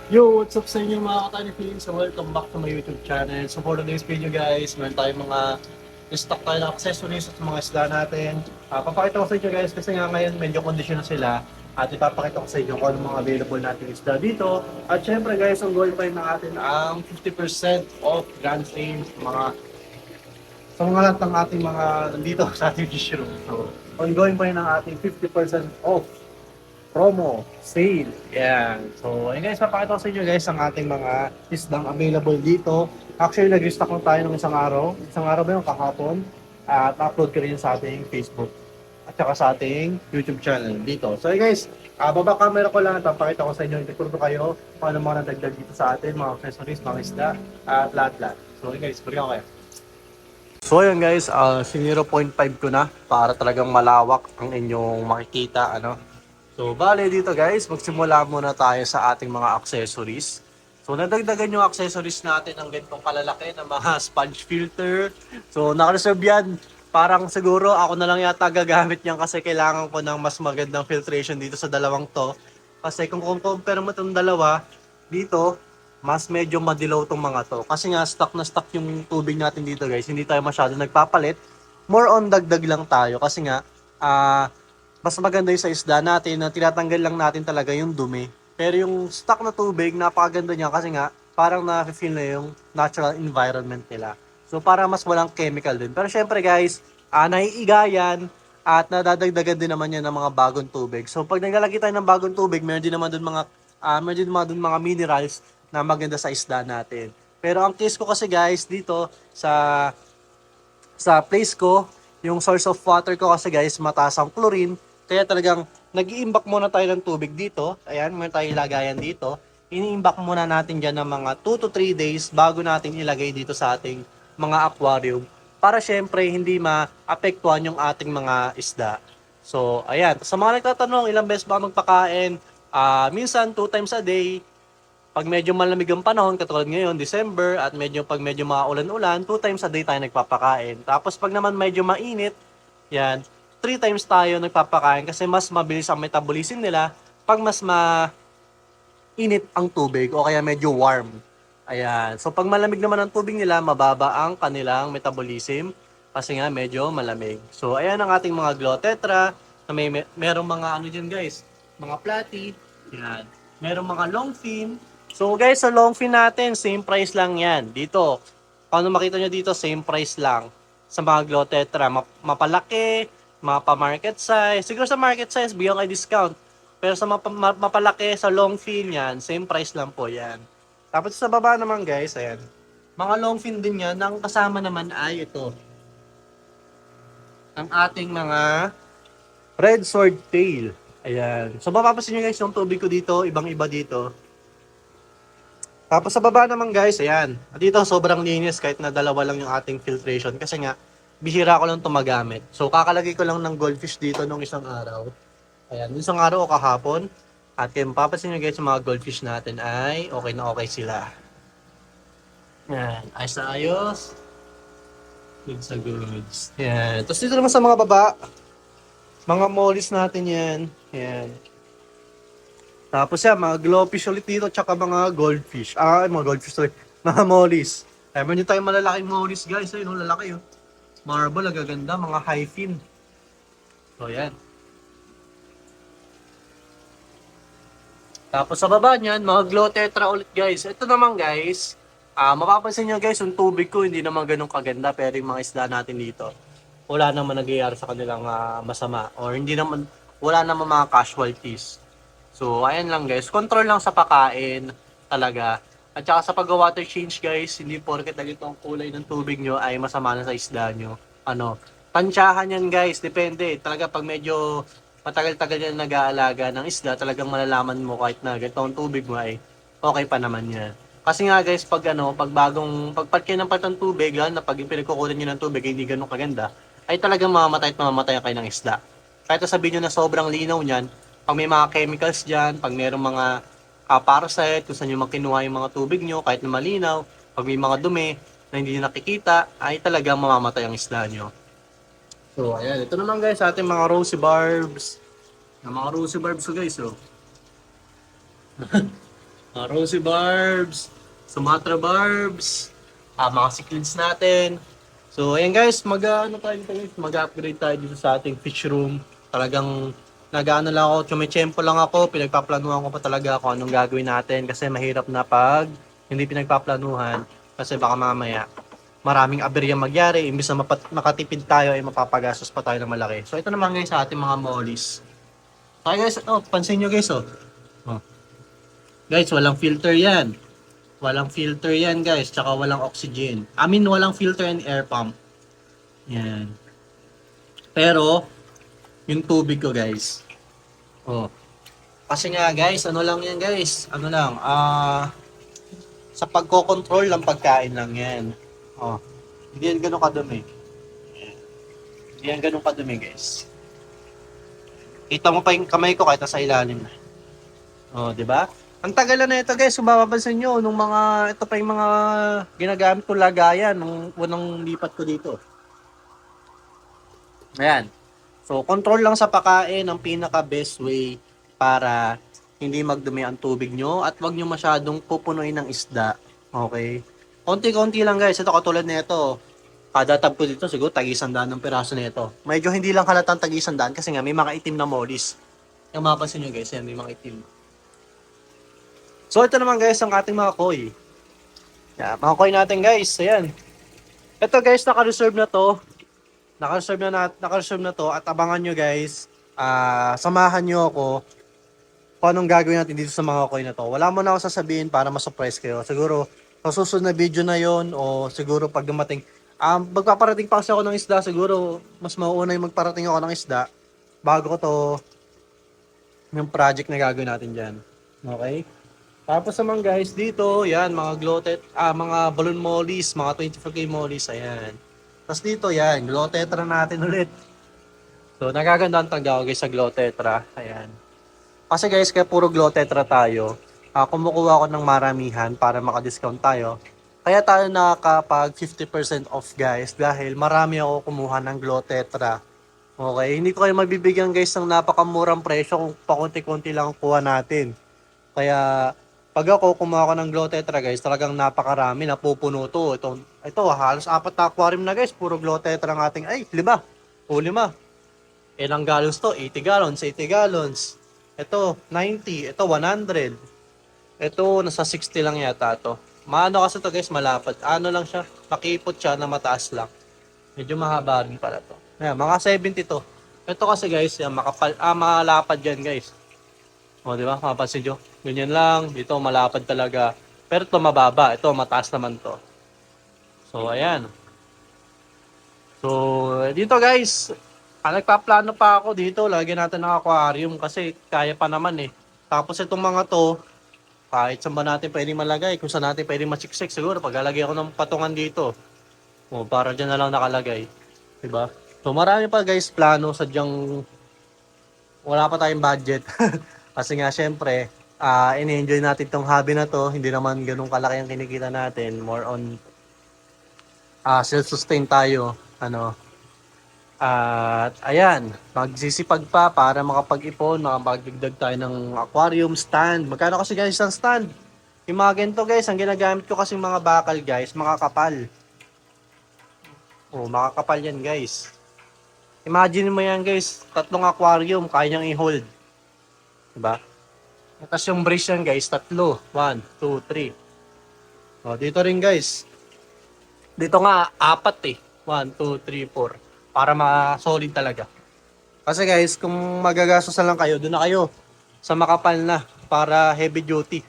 Yo, what's up sa inyo mga ka-Tiny Feelings? So welcome back to my YouTube channel. So for today's video guys, meron tayong mga stock tayo na accessories at mga isda natin. Papakita ko sa inyo guys kasi nga ngayon medyo condition na sila. At ipapakita ko sa inyo kung ano mga available natin isda dito. At syempre guys, ang goal pa rin natin ang 50% off grand sales sa mga lahat ng ating mga nandito sa ating fish room. So ongoing pa rin ang ating 50% off promo, sale. Yan. So, ayun guys, papakita ko sa inyo guys ang ating mga isdang available dito. Actually, nag-restock lang tayo ng isang araw. Isang araw ba yung kahapon? At upload ko rin sa ating Facebook at saka sa ating YouTube channel dito. So, ayun guys, baba camera ko lang at papakita ko sa inyo. Ituturo ko kayo kung ano mga nadagdag dito sa atin, mga accessories, mga isda, at lahat-lahat. So, ayun guys, balikan ko kayo. So ayun guys, 0.5 ko na para talagang malawak ang inyong makikita ano. So bale dito guys, magsimula muna tayo sa ating mga accessories. So nadagdagan yung accessories natin ng ganitong kalalaki na mga sponge filter. So naka-reserve yan. Parang siguro ako na lang yata gagamit niyan kasi kailangan ko ng mas magandang filtration dito sa dalawang to. Kasi kung compare mo itong dalawa, dito mas medyo madilaw tong mga to. Kasi nga stock na stock yung tubig natin dito guys. Hindi tayo masyado nagpapalit. More on dagdag lang tayo. Kasi nga, mas maganda yung sa isda natin na tinatanggal lang natin talaga yung dumi. Pero yung stock na tubig, napakaganda niya kasi nga, parang na-feel na yung natural environment nila. So para mas walang chemical din. Pero syempre guys, naiiga yan at nadadagdagan din naman yan ng mga bagong tubig. So pag naglalagay tayo ng bagong tubig, meron din naman dun mga minerals na maganda sa isda natin. Pero ang case ko kasi guys dito sa place ko, yung source of water ko kasi guys mataas ang chlorine, kaya talagang nag-iimbak muna tayo ng tubig dito. Ayan, meron tayong ilagayan dito. Iniimbak muna natin dyan ng mga 2 to 3 days bago natin ilagay dito sa ating mga aquarium para syempre hindi maapektuhan yung ating mga isda. So, ayan. Sa mga nagtatanong, ilang beses ba magpakain? Minsan, 2 times a day. Pag medyo malamig ang panahon, katulad ngayon, December, at pag medyo maulan-ulan, 2 times a day tayo nagpapakain. Tapos pag naman medyo mainit, yan, 3 times tayo nagpapakain kasi mas mabilis ang metabolism nila pag mas mainit ang tubig o kaya medyo warm. Ayan. So pag malamig naman ang tubig nila, mababa ang kanilang metabolism kasi nga medyo malamig. So ayan ang ating mga Glow Tetra na merong mga ano dyan guys, mga platy. Yan. Merong mga long fin. So guys, sa long fin natin, same price lang yan. Dito, kung ano makita nyo dito, same price lang. Sa mga Glow Tetra, mapalaki, mapa-market size. Siguro sa market size, bigyan kayo discount. Pero sa mapalaki, sa long fin yan, same price lang po yan. Tapos sa baba naman guys, ayan. Mga long fin din yan. Ang kasama naman ay ito. Ang ating mga red sword tail. Ayan. So mapapansin nyo guys, yung tubig ko dito, ibang-iba dito. Tapos sa baba naman guys, ayan. At dito sobrang linis kahit na dalawa lang yung ating filtration. Kasi nga, bihira ko lang ito magamit. So kakalagay ko lang ng goldfish dito nung isang araw. Ayan, isang araw o kahapon. At kaya mapapansin nyo guys, yung mga goldfish natin ay okay na okay sila. Ayan, ayos na ayos. Good sa goods. Ayan. Tapos dito naman sa mga baba, mga mollies natin yan. Ayan. Tapos yan, mga glowfish ulit dito, tsaka mga goldfish. Mga goldfish ulit. Mga mollies. Ay, meron tayong malalaking mollies guys. Ayun, lalaki yun. Marble, agaganda. Mga high fin. So, yan. Tapos sa baba niyan, mga Glow Tetra ulit guys. Ito naman guys, mapapansin nyo guys, yung tubig ko hindi naman ganun kaganda pero yung mga isda natin dito, wala naman nagyayari sa kanilang masama or hindi naman, wala naman mga casualties. So ayan lang guys, control lang sa pakain talaga. At saka sa pag-water change guys, hindi porket ganito ang kulay ng tubig nyo ay masama na sa isda nyo. Tansyahan yan guys, depende. Talaga pag medyo matagal-tagal yan nag-aalaga ng isda, talagang malalaman mo kahit na ganito ang tubig mo ay okay pa naman yan. Kasi nga guys, pagpat kayo ng patang tubig, lalo na pag yung pinagkukunan nyo ng tubig, hindi ganun kaganda, ay talagang mamamatay at mamamatay kayo ng isda. Kahit sabihin nyo na sobrang linaw niyan, pag may mga chemicals dyan, pag mayroong mga parasite, kung saan nyo makinuha yung mga tubig nyo, kahit na malinaw, pag may mga dumi na hindi nyo nakikita, ay talagang mamamatay ang isda nyo. So, ayan. Ito naman guys, ating mga rosy barbs. Yung mga rosy barbs ko guys, oh. Rosie Barbs, Sumatra Barbs, mga cichlids natin. So, ayan guys, ano tayo dito guys, mag-upgrade tayo dito sa ating fish room. Talagang nag-ano lang ako, tsumechempo lang ako, pinagpaplanuhan ko pa talaga kung anong gagawin natin kasi mahirap na pag hindi pinagpaplanuhan kasi baka mamaya maraming aberya magyari, imbis na makatipid tayo ay mapapagastos pa tayo ng malaki. So, ito naman guys sa ating mga mollies. Okay guys, pansin nyo guys Oh. Guys, walang filter yan. Walang filter yan guys, tsaka walang oxygen. Walang filter and air pump. Yan. Pero, yung tubig ko guys. Oh. Kasi nga guys, ano lang yan guys. Ano lang, sa pagko-control ng pagkain lang yan. Oh. Hindi yan ganun kadumi. Yan. Hindi yan ganun kadumi guys. Kita mo pa yung kamay ko kahit sa ilalim na. Oh, di ba? Ang tagal na ito guys, kung mapapansin nyo, ito pa yung mga ginagamit ko lagayan nung unang lipat ko dito. Ayan. So, control lang sa pagkain ang pinaka best way para hindi magdumi ang tubig nyo at wag nyo masyadong pupunuin ng isda. Okay? Konti-konti lang guys. Ito katulad nito. Kada tab ko dito siguro tag-100 ng piraso nito. Medyo hindi lang halatang tag-100 kasi nga may mga itim na mollies. Yung mapapansin nyo guys, yan, may mga itim. So, ito naman guys ang ating mga koi. Yeah, mga koi natin guys. Ayan. Ito guys, naka-reserve na to. Naka-reserve na to at abangan nyo guys. Samahan nyo ako kung anong gagawin natin dito sa mga koi na to. Wala mo na ako sasabihin para ma-surprise kayo. Siguro sa susunod na video na yon o siguro pag dumating. Magpaparating pa kasi ako ng isda. Siguro mas mauuna yung magparating ako ng isda bago ko to yung project na gagawin natin dyan. Okay? Tapos naman guys, dito, yan, mga balloon mollies, mga 24K mollies, ayan. Tapos dito, yan, glow tetra natin ulit. So, nagaganda ang taggaw guys sa glow tetra, ayan. Kasi guys, kaya puro glow tetra tayo, kumukuha ako ng maramihan para maka-discount tayo. Kaya tayo nakakapag 50% off guys dahil marami ako kumuha ng glow tetra. Okay, hindi ko kayo mabibigyan guys ng napakamurang presyo kung pakunti-kunti lang ang kuha natin. Kaya pag ako kumuha ko ng glow tetra guys, talagang napakarami, napupuno to. Ito halos 4 na aquarium na guys, puro glow tetra ang ating, 5. O 5. Ilang gallons to? 80 gallons, 80 gallons. Ito 90, ito 100. Ito nasa 60 lang yata to. Maano kasi to guys, malapad. Ano lang siya, makipot siya na mataas lang. Medyo mahaba rin pala to. Ayan, mga 70 to. Ito kasi guys, yan, malapad yan guys. O, di ba? Mapapansin nyo? Ganyan lang. Dito, malapad talaga. Pero ito, mababa. Ito, mataas naman to. So, ayan. So, dito guys, nagpaplano pa ako dito. Lagyan natin ng aquarium kasi kaya pa naman eh. Tapos itong mga to, kahit saan ba natin pwedeng malagay, kung saan natin pwedeng masiksik, siguro paglalagay ako ng patungan dito. O, para dyan na lang nakalagay. Diba? So, marami pa guys plano. Sadyang wala pa tayong budget. Kasi nga syempre, ini-enjoy natin tong hobby na to. Hindi naman ganun kalaki ang kinikita natin. More on self-sustain tayo. At ayan, magsisipag pa para makapag-ipon, makapagdagdag tayo ng aquarium stand. Magkano kasi guys ang stand? Yung mga ganito guys, ang ginagamit ko kasi mga bakal guys, makakapal. Oh, makakapal yan guys. Imagine mo yan guys, 3 aquarium, kaya niyang i-hold. Diba? Tapos yung brace yan guys, 3. 1, 2, 3. O, dito rin guys. Dito nga, 4 eh. 1, 2, 3, 4. Para ma-solid talaga. Kasi guys, kung magagastos na lang kayo, doon na kayo sa makapal na para heavy duty.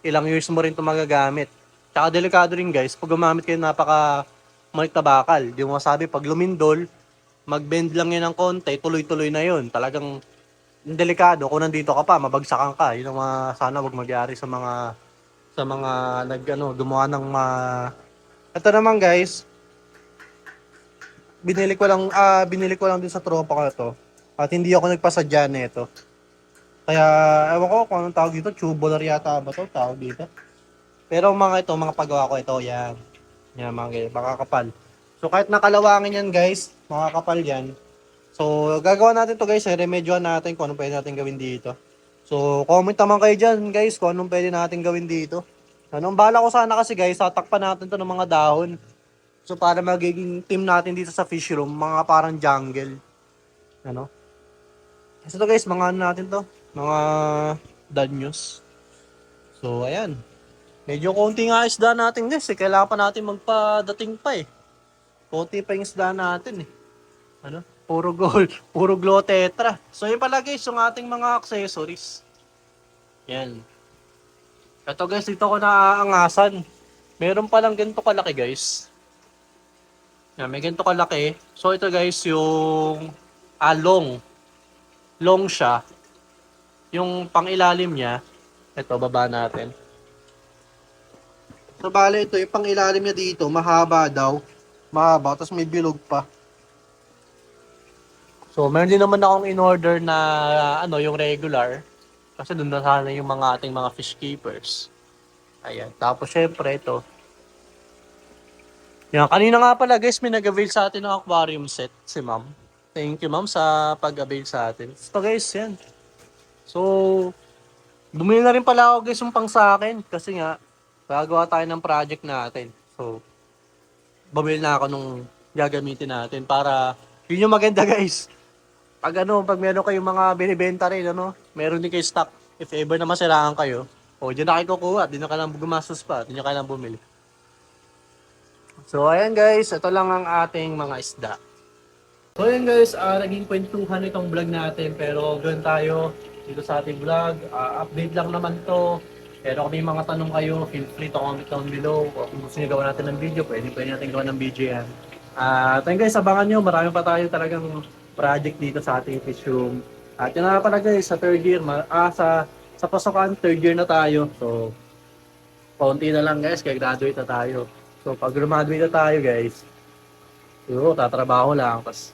Ilang years mo rin ito magagamit. Tsaka delikado rin guys, pag gumamit kayo napaka malit na bakal. Di mo masabi, pag lumindol, mag-bend lang yan ng konti, tuloy-tuloy na yun. Talagang delikado kung nandito ka pa, mabagsakan ka. Yun ang sana wag magyari sa mga gumawa ng Ito naman guys, binili ko lang din sa tropa ko to. At hindi ako nagpasadya nito. Kaya ewan ko kung anong tawag dito, tubular yata ba to tawag dito. Pero mga paggawa ko ito, yan. Yan mga ganyan, makakapal. So kahit nakalawangin yan guys, makakapal yan. So gagawa natin to guys, remedyohan natin kung ano pwede natin gawin dito. So, comment naman kayo dyan, guys, kung anong pwede natin gawin dito. Anong bala ko sana kasi, guys, tatakpan natin to ng mga dahon. So, para magiging team natin dito sa fish room, mga parang jungle. Ano? Kasi to, guys, mga ano natin to, mga danyos. So, ayan. Medyo konti nga isda natin, guys, eh. Kailangan pa natin magpadating pa, eh. Konti pa yung isda natin, eh. Ano? Puro gold, puro glow tetra. So, yun pala, guys, yung ating mga accessories. Yan. Ito, guys, dito ko naaangasan. Meron palang ganito kalaki, guys. Yan, may ganito kalaki. So, ito, guys, yung long. Long siya. Yung pangilalim niya, ito, baba natin. So, bale, ito, yung pangilalim niya dito, mahaba daw. Mahaba, tapos may bilog pa. So, meron din naman akong in-order na, ano, yung regular. Kasi doon na sana yung mga ating mga fish keepers. Ayan. Tapos, syempre, ito. Yan, kanina nga pala, guys, may nag-avail sa atin ng aquarium set, si ma'am. Thank you, ma'am, sa pag-avail sa atin. So, guys, yan. So, bumili na rin pala ako, guys, yung pang sa akin. Kasi nga, gagawa tayo ng project natin. So, bumili na ako nung gagamitin natin para, yun yung maganda, guys. Pag meron kayong mga binibenta rin, ano, meron din kayo stock. If ever na masiraan kayo, o dyan na kayo kukuha, di na kailangan gumastos pa, di na kailangan bumili. So, ayan guys, ito lang ang ating mga isda. So, ayan guys, naging kwentuhan itong vlog natin, pero ganoon tayo dito sa ating vlog. Update lang naman to. Pero kung may mga tanong kayo, feel free to comment down below. O kung gusto nyo gawa natin ng video, pwede natin gawa ng video yan. Thank guys, abangan nyo. Marami pa tayo talagang project dito sa ating fish room. At yun na pala guys, sa third year, sa pasukan, third year na tayo. So, paunti na lang guys, kaya graduate na tayo. So, pag graduate na tayo guys, siguro tatrabaho lang, tapos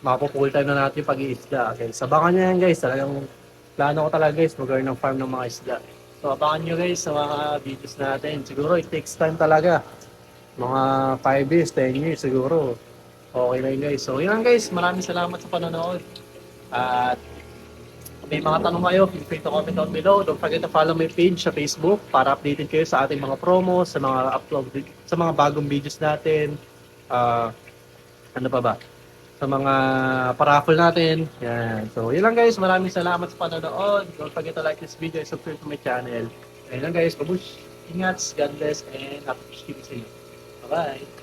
mapo-full time na natin yung pag-iisda. Okay, sabangan nyo yan guys, talagang plano ko talaga guys, mag-earn ng farm ng mga isda. So, abangan nyo guys sa mga videos natin. Siguro it takes time talaga. Mga 5 years, 10 years siguro. Okay na yun guys. So yun guys, maraming salamat sa panonood. At kung may mga tanong kayo, feel free to comment down below. Don't forget to follow my page sa Facebook para updated kayo sa ating mga promos, sa mga upload, sa mga bagong videos natin. Ano pa ba? Sa mga paraffle natin. Yan. So yun lang guys, maraming salamat sa panonood. Don't forget to like this video and subscribe to my channel. Ayun lang guys, babush. Ingat, God bless, and happy fishing sa inyo. Bye-bye!